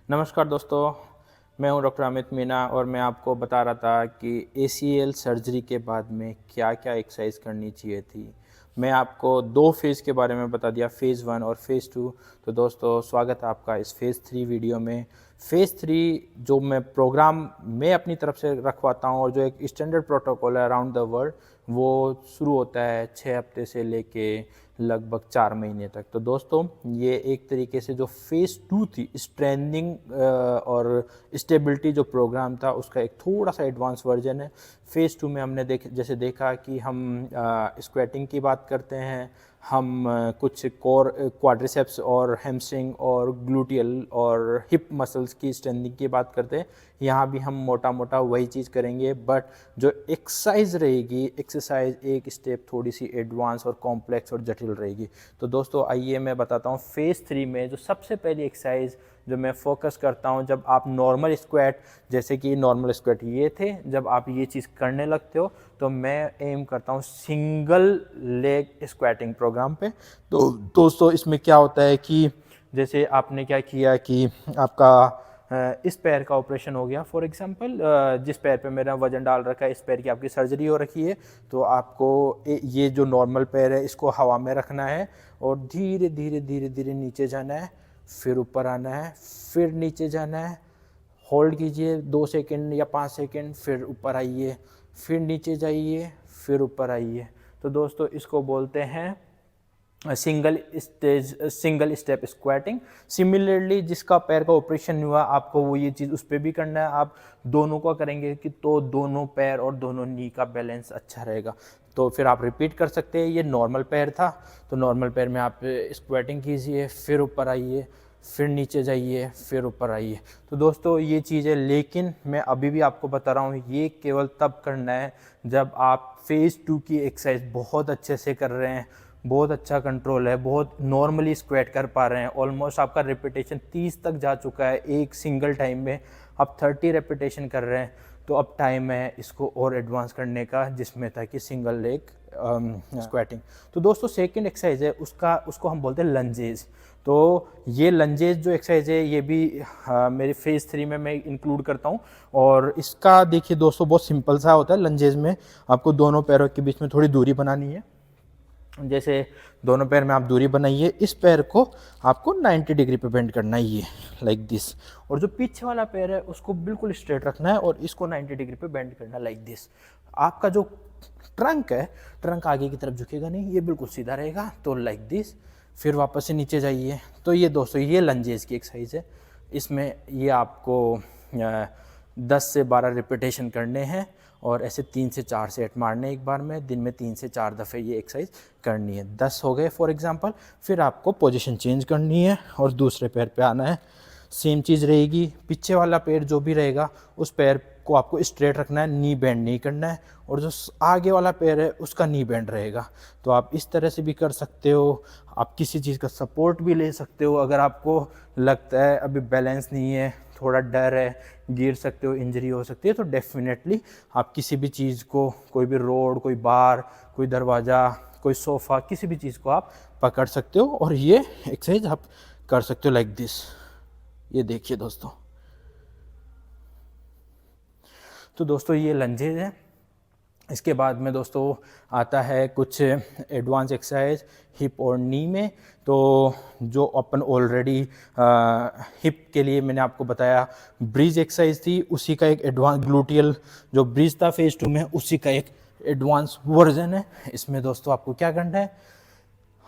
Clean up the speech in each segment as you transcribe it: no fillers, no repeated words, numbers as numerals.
नमस्कार दोस्तों, मैं हूं डॉक्टर अमित मीना और मैं आपको बता रहा था कि एसीएल सर्जरी के बाद में क्या-क्या एक्सरसाइज करनी चाहिए थी। मैं आपको 2 फ़ेज़ के बारे में बता दिया, फ़ेज़ 1 और फ़ेज़ 2। तो दोस्तों स्वागत है आपका इस फ़ेज़ 3 वीडियो में। फ़ेज़ 3 जो मैं प्रोग्राम मैं अपनी तरफ से रखवाता हूँ और जो एक स्टैंडर्ड प्रोटोकॉल है अराउंड द वर्ल्ड, वो शुरू होता है 6 हफ्ते से लेके लगभग 4 महीने तक। तो दोस्तों ये एक तरीके से जो फ़ेज़ 2 थी स्ट्रेंथनिंग और स्टेबिलिटी जो प्रोग्राम था उसका एक थोड़ा-सा एडवांस वर्ज़न है। फ़ेज़ 2 में हमने जैसे देखा कि हम स्क्वैटिंग की बात करते हैं, हम कुछ कोर क्वाड्रिसेप्स और हैमस्ट्रिंग और ग्लूटियल और हिप मसल्स की स्ट्रेंथनिंग की बात करते हैं। यहाँ भी हम मोटा-मोटा वही चीज़ करेंगे, बट जो एक्सरसाइज रहेगी, एक्सरसाइज एक स्टेप थोड़ी सी एडवांस और कॉम्प्लेक्स और जटिल रहेगी। तो दोस्तों आइए मैं बताता हूँ फ़ेज़ 3 में जो सबसे पहली एक्सरसाइज जो मैं फोकस करता हूँ, जब आप नॉर्मल स्क्वाट, जैसे कि नॉर्मल स्क्वाट ये थे, जब आप ये चीज़ करने लगते हो तो मैं एम करता हूँ सिंगल लेग स्क्वाटिंग प्रोग्राम पे। तो दोस्तों इसमें क्या होता है कि जैसे आपने क्या किया कि आपका इस पैर का ऑपरेशन हो गया फॉर एग्जांपल, जिस पैर पे मेरा वजन डाल रखा है, इस पैर की आपकी सर्जरी हो रखी है, तो आपको ये जो नॉर्मल पैर है इसको हवा में रखना है और धीरे धीरे धीरे धीरे नीचे जाना है, फिर ऊपर आना है, फिर नीचे जाना है, होल्ड कीजिए 2 सेकंड या 5 सेकंड, फिर ऊपर आइए, फिर नीचे जाइए, फिर ऊपर आइए। तो दोस्तों इसको बोलते हैं सिंगल स्टेप स्क्वाटिंग। सिमिलरली जिसका पैर का ऑपरेशन हुआ आपको वो ये चीज़ उस पर भी करना है। आप दोनों का करेंगे कि तो दोनों पैर और दोनों नी का बैलेंस अच्छा रहेगा। तो फिर आप रिपीट कर सकते हैं। ये नॉर्मल पैर था तो नॉर्मल पैर में आप स्क्वाटिंग कीजिए, फिर ऊपर आइए, फिर नीचे जाइए, फिर ऊपर आइए। तो दोस्तों ये चीज़ है, लेकिन मैं अभी भी आपको बता रहा हूँ ये केवल तब करना है जब आप फ़ेज़ 2 की एक्सरसाइज बहुत अच्छे से कर रहे हैं, बहुत अच्छा कंट्रोल है, बहुत नॉर्मली स्क्वाट कर पा रहे हैं, ऑलमोस्ट आपका रेपिटेशन 30 तक जा चुका है एक सिंगल टाइम में, आप 30 रेपिटेशन कर रहे हैं, तो अब टाइम है इसको और एडवांस करने का, जिसमें था कि सिंगल लेग स्क्वाटिंग। तो दोस्तों सेकंड एक्सरसाइज है उसको हम बोलते हैं लंजेस। तो ये लंजेस जो एक्सरसाइज है ये भी मेरे फ़ेज़ 3 में मैं इंक्लूड करता हूँ। और इसका देखिए दोस्तों बहुत सिंपल सा होता है। लंजेस में आपको दोनों पैरों के बीच में थोड़ी दूरी बनानी है। जैसे दोनों पैर में आप दूरी बनाइए, इस पैर को आपको 90 डिग्री पे बेंड करना है, ये लाइक दिस। और जो पीछे वाला पैर है उसको बिल्कुल स्ट्रेट रखना है और इसको 90 डिग्री पे बेंड करना है लाइक दिस। आपका जो ट्रंक है, ट्रंक आगे की तरफ झुकेगा नहीं, ये बिल्कुल सीधा रहेगा, तो लाइक दिस। फिर वापस से नीचे जाइए। तो ये दोस्तों ये लंजेस की एक्सरसाइज है। इसमें ये आपको 10 से 12 रिपीटेशन करने हैं और ऐसे 3 से 4 सेट मारने एक बार में, दिन में 3 से 4 दफ़े ये एक्सरसाइज करनी है। 10 हो गए फॉर एग्जांपल, फिर आपको पोजीशन चेंज करनी है और दूसरे पैर पे आना है। सेम चीज़ रहेगी, पीछे वाला पैर जो भी रहेगा उस पैर को आपको स्ट्रेट रखना है, नी बेंड नहीं करना है, और जो आगे वाला पैर है उसका नी बेंड रहेगा। तो आप इस तरह से भी कर सकते हो। आप किसी चीज़ का सपोर्ट भी ले सकते हो। अगर आपको लगता है अभी बैलेंस नहीं है, थोड़ा डर है, गिर सकते हो, इंजरी हो सकती है, तो डेफिनेटली आप किसी भी चीज़ को, कोई भी रोड, कोई बार, कोई दरवाज़ा, कोई सोफ़ा, किसी भी चीज़ को आप पकड़ सकते हो और ये एक्सरसाइज आप कर सकते हो लाइक दिस। ये देखिए दोस्तों। तो दोस्तों ये लंजेज है। इसके बाद में दोस्तों आता है कुछ एडवांस एक्सरसाइज हिप और नी में। तो जो अपन ऑलरेडी हिप के लिए मैंने आपको बताया ब्रिज एक्सरसाइज थी, उसी का एक एडवांस ग्लूटियल जो ब्रिज था फ़ेज़ 2 में, उसी का एक एडवांस वर्जन है। इसमें दोस्तों आपको क्या करना है,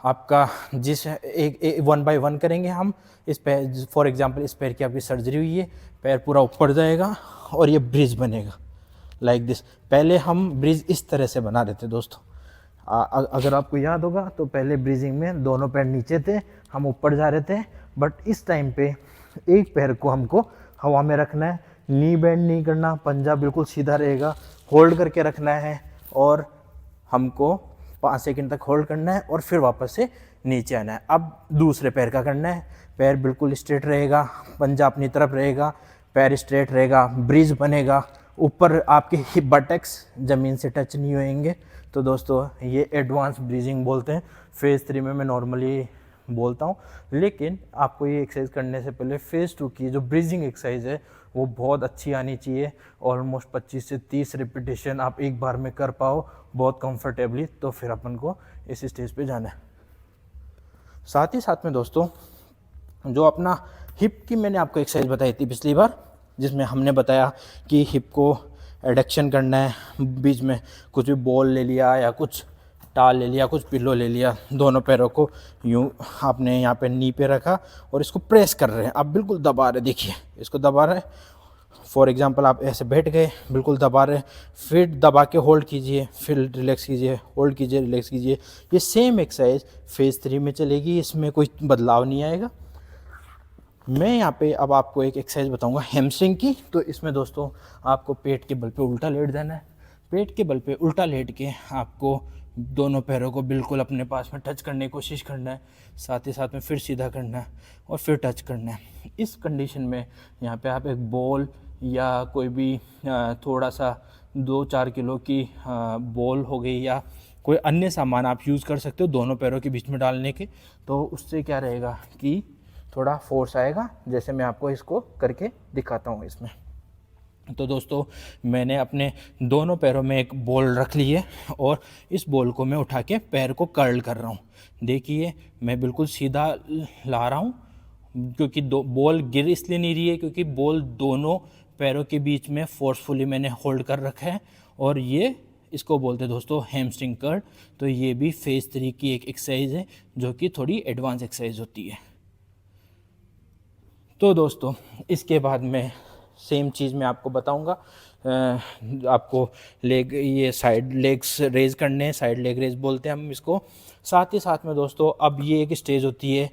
आपका जिस एक 1 बाय 1 करेंगे हम। इस पैर फॉर एग्जांपल, इस पैर की आपकी सर्जरी हुई है, पैर पूरा ऊपर जाएगा और ये ब्रिज बनेगा लाइक दिस। पहले हम ब्रिज इस तरह से बना रहे थे दोस्तों। अगर आपको याद होगा तो पहले ब्रिजिंग में दोनों पैर नीचे थे, हम ऊपर जा रहे थे, बट इस टाइम पे एक पैर को हमको हवा में रखना है, नी बेंड नहीं करना, पंजा बिल्कुल सीधा रहेगा, होल्ड करके रखना है और हमको 5 सेकंड तक होल्ड करना है और फिर वापस से नीचे आना है। अब दूसरे पैर का करना है, पैर बिल्कुल स्ट्रेट रहेगा, पंजा अपनी तरफ रहेगा, पैर स्ट्रेट रहेगा, ब्रिज बनेगा, ऊपर आपके हिप बटक्स ज़मीन से टच नहीं होएंगे। तो दोस्तों ये एडवांस ब्रीजिंग बोलते हैं। फ़ेज़ 3 में मैं नॉर्मली बोलता हूँ, लेकिन आपको ये एक्सरसाइज करने से पहले फेज़ 2 की जो ब्रीजिंग एक्सरसाइज है वो बहुत अच्छी आनी चाहिए। ऑलमोस्ट 25 से 30 रिपीटेशन आप एक बार में कर पाओ बहुत कंफर्टेबली, तो फिर अपन को इस स्टेज पे जाना है। साथ ही साथ में दोस्तों, जो अपना हिप की मैंने आपको एक्सरसाइज बताई थी पिछली बार, जिसमें हमने बताया कि हिप को एडक्शन करना है, बीच में कुछ भी बॉल ले लिया या कुछ टाल ले लिया, कुछ पिल्लो ले लिया, दोनों पैरों को यूँ आपने यहाँ पे नी पे रखा और इसको प्रेस कर रहे हैं। आप बिल्कुल दबा रहे, देखिए इसको दबा रहे। फॉर एग्जांपल आप ऐसे बैठ गए, बिल्कुल दबा रहे, फिर दबा के होल्ड कीजिए, फिर रिलैक्स कीजिए, होल्ड कीजिए, रिलैक्स कीजिए। ये सेम एक्सरसाइज फेज़ 3 में चलेगी, इसमें कोई बदलाव नहीं आएगा। मैं यहाँ पे अब आपको एक एक्सरसाइज बताऊंगा हैमस्ट्रिंग की। तो इसमें दोस्तों आपको पेट के बल पे उल्टा लेट देना है। पेट के बल पे उल्टा लेट के आपको दोनों पैरों को बिल्कुल अपने पास में टच करने की कोशिश करना है, साथ ही साथ में फिर सीधा करना है और फिर टच करना है। इस कंडीशन में यहाँ पे आप एक बॉल या कोई भी थोड़ा सा 2-4 किलो की बॉल हो गई या कोई अन्य सामान आप यूज़ कर सकते हो दोनों पैरों के बीच में डालने के। तो उससे क्या रहेगा कि थोड़ा फोर्स आएगा, जैसे मैं आपको इसको करके दिखाता हूँ इसमें। तो दोस्तों मैंने अपने दोनों पैरों में एक बॉल रख ली है और इस बॉल को मैं उठा के पैर को कर्ल कर रहा हूँ। देखिए मैं बिल्कुल सीधा ला रहा हूँ, क्योंकि बॉल गिर इसलिए नहीं रही है क्योंकि बॉल दोनों पैरों के बीच में फोर्सफुली मैंने होल्ड कर रखा है। और ये इसको बोलते हैं दोस्तों हैमस्ट्रिंग कर्ल। तो ये भी फेज़ 3 की एक एक्सरसाइज है जो कि थोड़ी एडवांस एक्सरसाइज होती है। तो दोस्तों इसके बाद में सेम चीज़ मैं आपको बताऊंगा। आपको लेग, ये साइड लेग्स रेज करने हैं, साइड लेग रेज बोलते हैं हम इसको। साथ ही साथ में दोस्तों अब ये एक स्टेज होती है,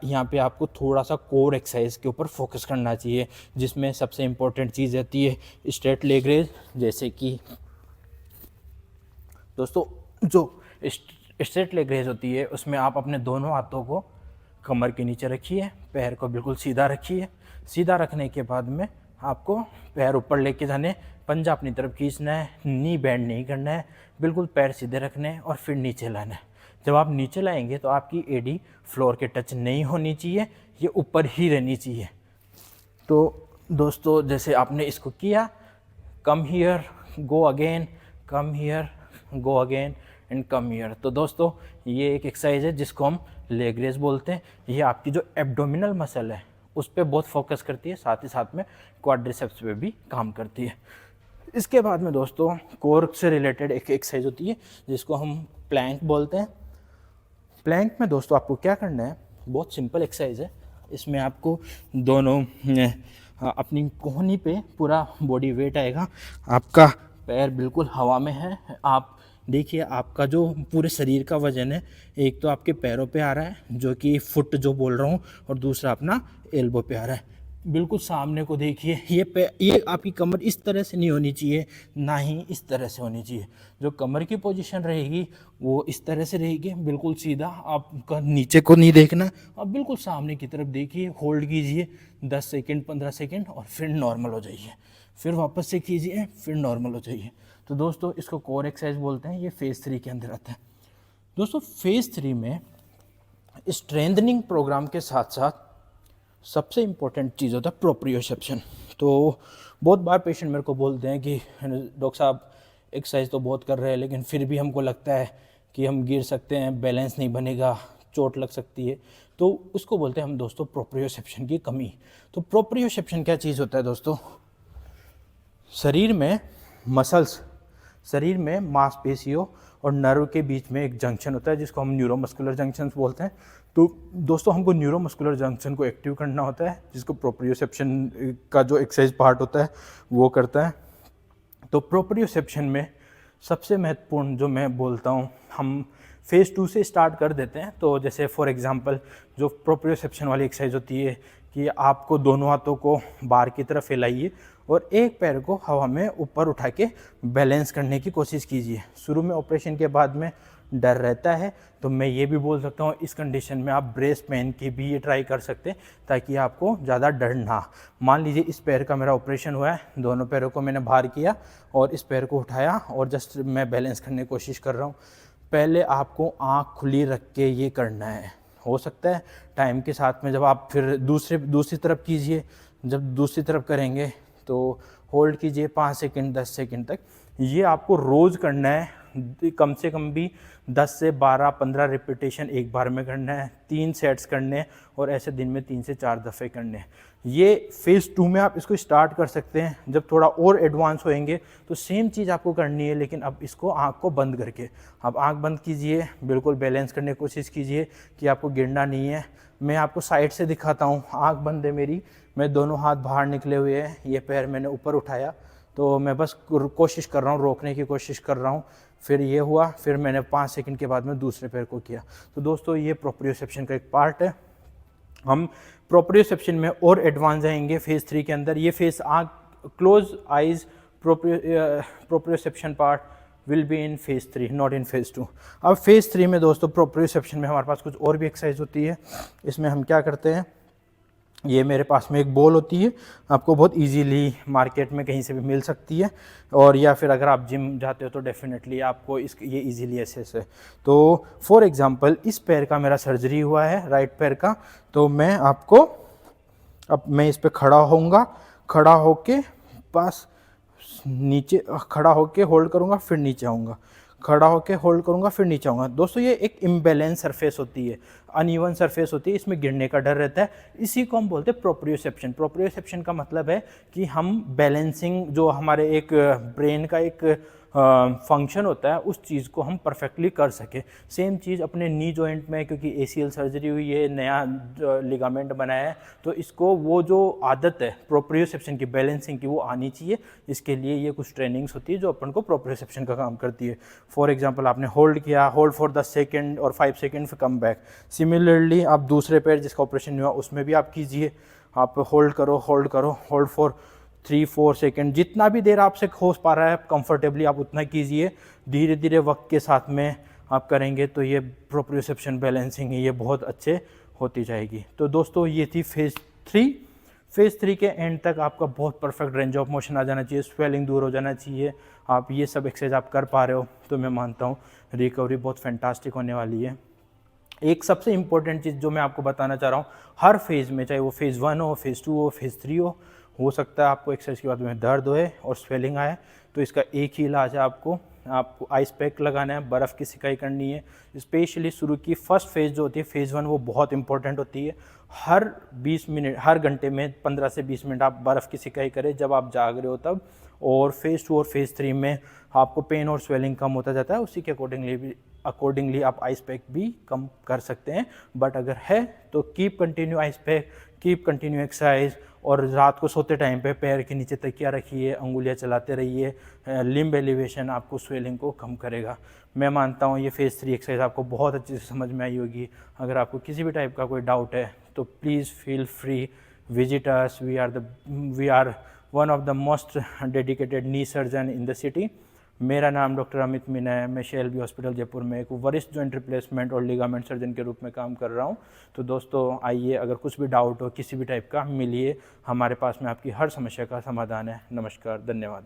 यहाँ पे आपको थोड़ा सा कोर एक्सरसाइज के ऊपर फोकस करना चाहिए, जिसमें सबसे इम्पोर्टेंट चीज़ रहती है स्ट्रेट लेग रेज। जैसे कि दोस्तों जो स्ट्रेट लेग रेज होती है उसमें आप अपने दोनों हाथों को कमर के नीचे रखिए, पैर को बिल्कुल सीधा रखिए। सीधा रखने के बाद में आपको पैर ऊपर लेके जाने, पंजा अपनी तरफ खींचना है, नी बैंड नहीं करना है, बिल्कुल पैर सीधे रखने हैं और फिर नीचे लाना है। जब आप नीचे लाएंगे तो आपकी एडी फ्लोर के टच नहीं होनी चाहिए, ये ऊपर ही रहनी चाहिए। तो दोस्तों जैसे आपने इसको किया, come here, go again, come here, go again and come here. तो दोस्तों ये एक एक्सरसाइज है जिसको हम लेग रेज बोलते हैं। ये आपकी जो एब्डोमिनल मसल है उस पर बहुत फोकस करती है, साथ ही साथ में क्वाड्रिसेप्स पे भी काम करती है। इसके बाद में दोस्तों कोर से रिलेटेड एक एक्सरसाइज होती है जिसको हम प्लैंक बोलते हैं। प्लैंक में दोस्तों आपको क्या करना है, बहुत सिंपल एक्सरसाइज है। इसमें आपको दोनों अपनी कोहनी पे पूरा बॉडी वेट आएगा, आपका पैर बिल्कुल हवा में है। आप देखिए आपका जो पूरे शरीर का वजन है, एक तो आपके पैरों पे आ रहा है जो कि फुट जो बोल रहा हूँ, और दूसरा अपना एल्बो पे आ रहा है। बिल्कुल सामने को देखिए, ये आपकी कमर इस तरह से नहीं होनी चाहिए, ना ही इस तरह से होनी चाहिए। जो कमर की पोजीशन रहेगी वो इस तरह से रहेगी, बिल्कुल सीधा, आपका नीचे को नहीं देखना, आप बिल्कुल सामने की तरफ देखिए, होल्ड कीजिए 10 सेकेंड 15 सेकेंड और फिर नॉर्मल हो जाइए, फिर वापस से कीजिए, फिर नॉर्मल हो जाइए। तो दोस्तों इसको कोर एक्सरसाइज बोलते हैं, ये फेज़ 3 के अंदर आता है। दोस्तों फेज़ 3 में स्ट्रेंथनिंग प्रोग्राम के साथ साथ सबसे इम्पोर्टेंट चीज़ होता है प्रोप्रियोसेप्शन। तो बहुत बार पेशेंट मेरे को बोलते हैं कि डॉक्टर साहब एक्सरसाइज तो बहुत कर रहे हैं लेकिन फिर भी हमको लगता है कि हम गिर सकते हैं, बैलेंस नहीं बनेगा, चोट लग सकती है। तो उसको बोलते हैं हम दोस्तों प्रोप्रियोसेप्शन की कमी। तो प्रोप्रियोसेप्शन क्या चीज़ होता है दोस्तों, शरीर में मसल्स, शरीर में मांसपेशियों और नर्व के बीच में एक जंक्शन होता है जिसको हम न्यूरोमस्कुलर जंक्शन बोलते हैं। तो दोस्तों हमको न्यूरोमस्कुलर जंक्शन को एक्टिव करना होता है, जिसको प्रोप्रियोसेप्शन का जो एक्सरसाइज पार्ट होता है वो करता है। तो प्रोप्रियोसेप्शन में सबसे महत्वपूर्ण जो मैं बोलता हूँ, हम फेज़ 2 से स्टार्ट कर देते हैं। तो जैसे फॉर एग्जांपल जो प्रोप्रियोसेप्शन वाली एक्सरसाइज होती है कि आपको दोनों हाथों को बाहर की तरफ फैलाइए और एक पैर को हवा में ऊपर उठा के बैलेंस करने की कोशिश कीजिए। शुरू में ऑपरेशन के बाद में डर रहता है, तो मैं ये भी बोल सकता हूँ इस कंडीशन में आप ब्रेस पहन के भी ये ट्राई कर सकते हैं ताकि आपको ज़्यादा डर ना। मान लीजिए इस पैर का मेरा ऑपरेशन हुआ है, दोनों पैरों को मैंने बाहर किया और इस पैर को उठाया और जस्ट मैं बैलेंस करने की कोशिश कर रहा हूँ। पहले आपको आँख खुली रख के ये करना है हो सकता है टाइम के साथ में जब आप फिर दूसरी तरफ कीजिए, जब दूसरी तरफ करेंगे तो होल्ड कीजिए 5 सेकंड 10 सेकंड तक। ये आपको रोज़ करना है, कम से कम भी 10 से 12-15 रिपीटेशन एक बार में करना है, 3 सेट्स करने हैं और ऐसे दिन में 3 से 4 दफ़े करने हैं। ये फेज़ 2 में आप इसको स्टार्ट कर सकते हैं। जब थोड़ा और एडवांस होएंगे तो सेम चीज़ आपको करनी है, लेकिन अब इसको आँख को बंद करके। अब आँख बंद कीजिए, बिल्कुल बैलेंस करने की कोशिश कीजिए कि आपको गिरना नहीं है। मैं आपको साइड से दिखाता हूँ, आँख बंद है मेरी, मैं दोनों हाथ बाहर निकले हुए हैं, ये पैर मैंने ऊपर उठाया, तो मैं बस कोशिश कर रहा हूँ, रोकने की कोशिश कर रहा हूँ। फिर ये हुआ, फिर मैंने 5 सेकंड के बाद में दूसरे पैर को किया। तो दोस्तों ये प्रोप्रियोसेप्शन का एक पार्ट है। हम प्रोप्रियोसेप्शन में और एडवांस जाएंगे फेज़ 3 के अंदर। ये फेज़ आँख close eyes proprioception part will be in phase 3, not in phase 2। अब फेज़ 3 में दोस्तों प्रोप्रियोसेप्शन में हमारे पास कुछ और भी एक्सरसाइज होती है। इसमें हम क्या करते हैं, ये मेरे पास में एक बॉल होती है, आपको बहुत इजीली मार्केट में कहीं से भी मिल सकती है, और या फिर अगर आप जिम जाते हो तो डेफिनेटली आपको ये इजीली एसेस है। तो फॉर एग्जांपल इस पैर का मेरा सर्जरी हुआ है, राइट पैर का, तो मैं आपको अब मैं इस पे खड़ा होऊंगा, खड़ा होके बस नीचे खड़ा होके होल्ड करूंगा, फिर नीचे आऊँगा, खड़ा होके होल्ड करूंगा, फिर नीचे आऊँगा। दोस्तों ये एक इम्बैलेंस सरफेस होती है, अनइवन सरफेस होती है, इसमें गिरने का डर रहता है। इसी को हम बोलते हैं प्रोप्रियोसेप्शन। प्रोप्रियोसेप्शन का मतलब है कि हम बैलेंसिंग, जो हमारे एक ब्रेन का एक फंक्शन होता है, उस चीज़ को हम परफेक्टली कर सके। सेम चीज़ अपने नी जॉइंट में, क्योंकि ACL सर्जरी हुई है, नया लिगामेंट बनाया है, तो इसको वो जो आदत है प्रोप्रियोसेप्शन की, बैलेंसिंग की, वो आनी चाहिए। इसके लिए ये कुछ ट्रेनिंग्स होती है जो अपन को प्रोप्रियोसेप्शन का काम करती है। फॉर एग्जांपल आपने होल्ड किया, होल्ड फॉर 10 सेकेंड और 5 सेकेंड, फिर कम बैक। सिमिलरली आप दूसरे पैर जिसका ऑपरेशन हुआ उसमें भी आप कीजिए, आप होल्ड करो, होल्ड करो, होल्ड फॉर 3-4 सेकेंड, जितना भी देर आपसे हो पा रहा है कंफर्टेबली आप उतना कीजिए। धीरे धीरे वक्त के साथ में आप करेंगे तो ये प्रोप्रियोसेप्शन बैलेंसिंग है, ये बहुत अच्छे होती जाएगी। तो दोस्तों ये थी फेज़ 3। फेज़ 3 के एंड तक आपका बहुत परफेक्ट रेंज ऑफ मोशन आ जाना चाहिए, स्वेलिंग दूर हो जाना चाहिए। आप ये सब एक्सरसाइज आप कर पा रहे हो तो मैं मानता हूँ रिकवरी बहुत फैंटास्टिक होने वाली है। एक सबसे इंपॉर्टेंट चीज़ जो मैं आपको बताना चाह रहा हूँ, हर फेज़ में, चाहे वो फेज़ 1 हो, फेज़ 2 हो, फेज़ 3 हो सकता है आपको एक्सरसाइज के बाद में दर्द होए और स्वेलिंग आए, तो इसका एक ही इलाज है, आपको आइस पैक लगाना है, बर्फ़ की सिकाई करनी है। स्पेशली शुरू की फर्स्ट फेज़ जो होती है फेज़ 1, वो बहुत इंपॉर्टेंट होती है। हर 20 मिनट, हर घंटे में 15 से 20 मिनट आप बर्फ़ की सिकाई करें जब आप जाग रहे हो तब। और फेज़ 2 और फेज़ 3 में आपको पेन और स्वेलिंग कम होता जाता है, उसी के अकॉर्डिंगली आप आइस पैक भी कम कर सकते हैं। बट अगर है तो keep continue ice pack, keep continue exercise, और रात को सोते टाइम पे पैर के नीचे तकिया रखिए, अंगुलियां चलाते रहिए। लिम्ब एलिवेशन आपको स्वेलिंग को कम करेगा। मैं मानता हूँ ये फेज़ 3 एक्सरसाइज आपको बहुत अच्छे से समझ में आई होगी। अगर आपको किसी भी टाइप का कोई डाउट है तो please feel free, visit us. We are one of the most dedicated knee surgeon in the city. मेरा नाम डॉक्टर अमित मीना है। मैं शेएलबी हॉस्पिटल जयपुर में एक वरिष्ठ जॉइंट रिप्लेसमेंट और लिगामेंट सर्जन के रूप में काम कर रहा हूं। तो दोस्तों आइए, अगर कुछ भी डाउट हो किसी भी टाइप का, मिलिए, हमारे पास में आपकी हर समस्या का समाधान है। नमस्कार, धन्यवाद।